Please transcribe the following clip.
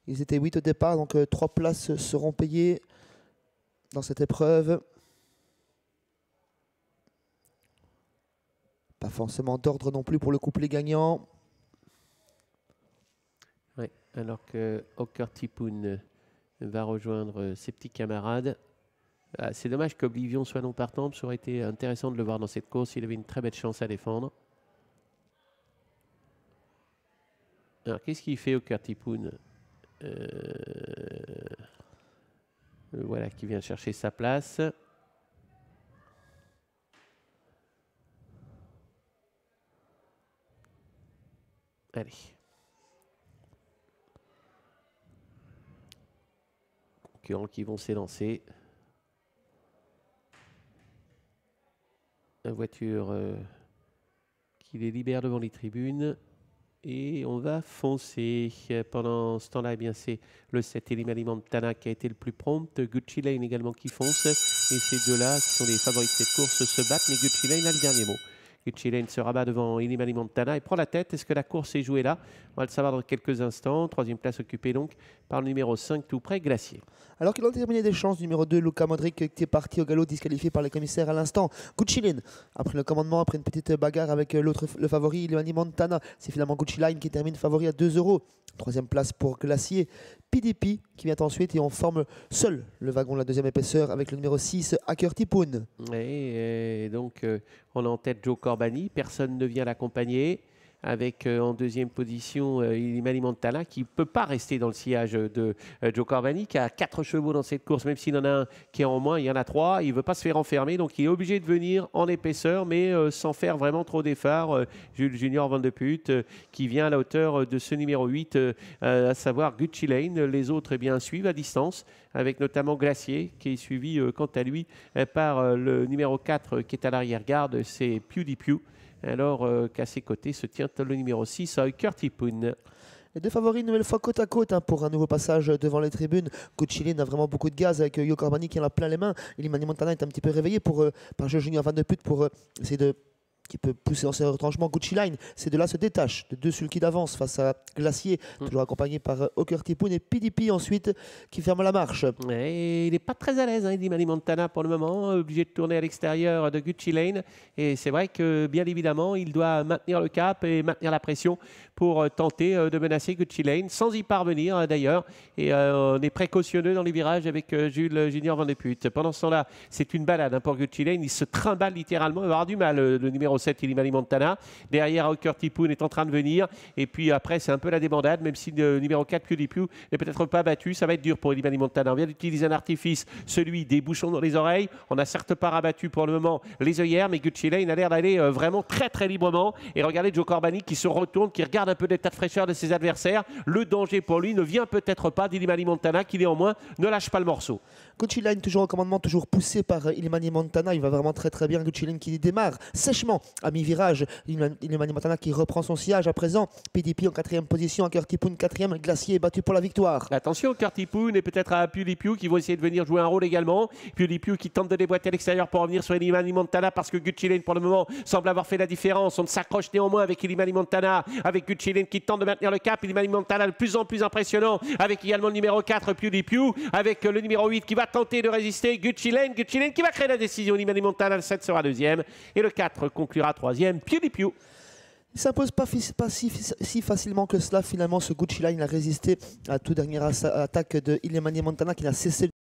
Ils étaient 8 au départ, donc 3 places seront payées dans cette épreuve. Pas forcément d'ordre non plus pour le couplet gagnant. Oui, alors que Oker Tipoun va rejoindre ses petits camarades. C'est dommage qu'Oblivion soit non partant. Ça aurait été intéressant de le voir dans cette course. Il avait une très belle chance à défendre. Alors, qu'est-ce qu'il fait Oker Tipoun? Voilà, qui vient chercher sa place. Allez. Concurrents qui vont s'élancer. La voiture qui les libère devant les tribunes. Et on va foncer. Pendant ce temps-là, eh bien c'est le 7 Ilimanimantana qui a été le plus prompt. Gucci Lane également qui fonce. Et ces deux-là, qui sont les favoris de cette course, se battent. Mais Gucci Lane a le dernier mot. Gucci Lane se rabat devant Ilimanimantana et prend la tête. Est-ce que la course est jouée là? On va le savoir dans quelques instants. Troisième place occupée donc par le numéro 5, tout près, Glacier. Alors qu'il a terminé des chances, numéro 2, Luka Modric, qui est parti au galop, disqualifié par les commissaires à l'instant. Gucci Lane, après le commandement, après une petite bagarre avec l'autre, le favori, Ilimanimantana, c'est finalement Gucci Lane qui termine favori à 2 €. Troisième place pour Glacier. PDP qui vient ensuite et on forme seul le wagon de la deuxième épaisseur avec le numéro 6, Oker Tipoun. Et donc, on a en tête Joe Corbani. Personne ne vient l'accompagner. Avec en deuxième position Ilimanimantana qui ne peut pas rester dans le sillage de Joe Corbani, qui a 4 chevaux dans cette course, même s'il en a un qui est en moins, il y en a 3. Il ne veut pas se faire enfermer, donc il est obligé de venir en épaisseur, mais sans faire vraiment trop d'efforts. Jules Junior Van de Put, qui vient à la hauteur de ce numéro 8, à savoir Gucci Lane. Les autres eh bien, suivent à distance, avec notamment Glacier, qui est suivi quant à lui par le numéro 4 qui est à l'arrière-garde, c'est PewDiePie. Alors qu'à ses côtés se tient le numéro 6, Oker Tipoun. Les deux favoris, une nouvelle fois côte à côte pour un nouveau passage devant les tribunes. Gucci Lane a vraiment beaucoup de gaz avec Joe Corbani qui en a plein les mains. Ilimanimantana est un petit peu réveillé par Jules Junior Van de Put pour essayer de qui peut pousser dans ses retranchements. Gucci Lane, ces deux-là se détachent de 2 sulky d'avance face à Glacier, toujours accompagné par Oker Tipoun et PDP ensuite qui ferme la marche. Et il n'est pas très à l'aise, hein, Ilimanimantana pour le moment, obligé de tourner à l'extérieur de Gucci Lane. Et c'est vrai que bien évidemment, il doit maintenir le cap et maintenir la pression pour tenter de menacer Gucci Lane, sans y parvenir d'ailleurs. Et on est précautionneux dans les virages avec Jules Junior Van de Put. Pendant ce temps-là, c'est une balade pour Gucci Lane. Il se trimballe littéralement, il va avoir du mal, le numéro 7 Ilimanimantana. Derrière, Oker Tipoun est en train de venir. Et puis après, c'est un peu la débandade, même si le numéro 4, PewDiePie, n'est peut-être pas battu. Ça va être dur pour Ilimanimantana. On vient d'utiliser un artifice, celui des bouchons dans les oreilles. On n'a certes pas rabattu pour le moment les œillères, mais Gucci Lane a l'air d'aller vraiment très très librement. Et regardez Joe Corbani qui se retourne, qui regarde un peu l'état de fraîcheur de ses adversaires. Le danger pour lui ne vient peut-être pas d'Ilimanimantana, qui néanmoins ne lâche pas le morceau. Gucci Lane toujours en commandement, toujours poussé par Ilimanimantana. Il va vraiment très très bien. Gucci Lane qui démarre sèchement à mi-virage. Ilimanimantana qui reprend son sillage à présent. PDP en 4e position, Oker Tipoun 4e. Glacier est battu pour la victoire. Attention, Oker Tipoun et peut-être à PewDiePie qui vont essayer de venir jouer un rôle également. PewDiePie qui tente de déboîter à l'extérieur pour revenir sur Ilimanimantana parce que Gucci Lane pour le moment semble avoir fait la différence. On s'accroche néanmoins avec Ilimanimantana, avec Gucci Lane qui tente de maintenir le cap. Ilimanimantana de plus en plus impressionnant avec également le numéro 4 PewDiePie, avec le numéro 8 qui va tenter de résister, Gucci Lane qui va créer la décision. Ilimanimantana, le 7 sera 2e et le 4 conclura 3e, PewDiePie. Il ne s'impose pas si facilement que cela. Finalement, ce Gucci Lane a résisté à la toute dernière attaque de Ilimanimantana qui n'a cessé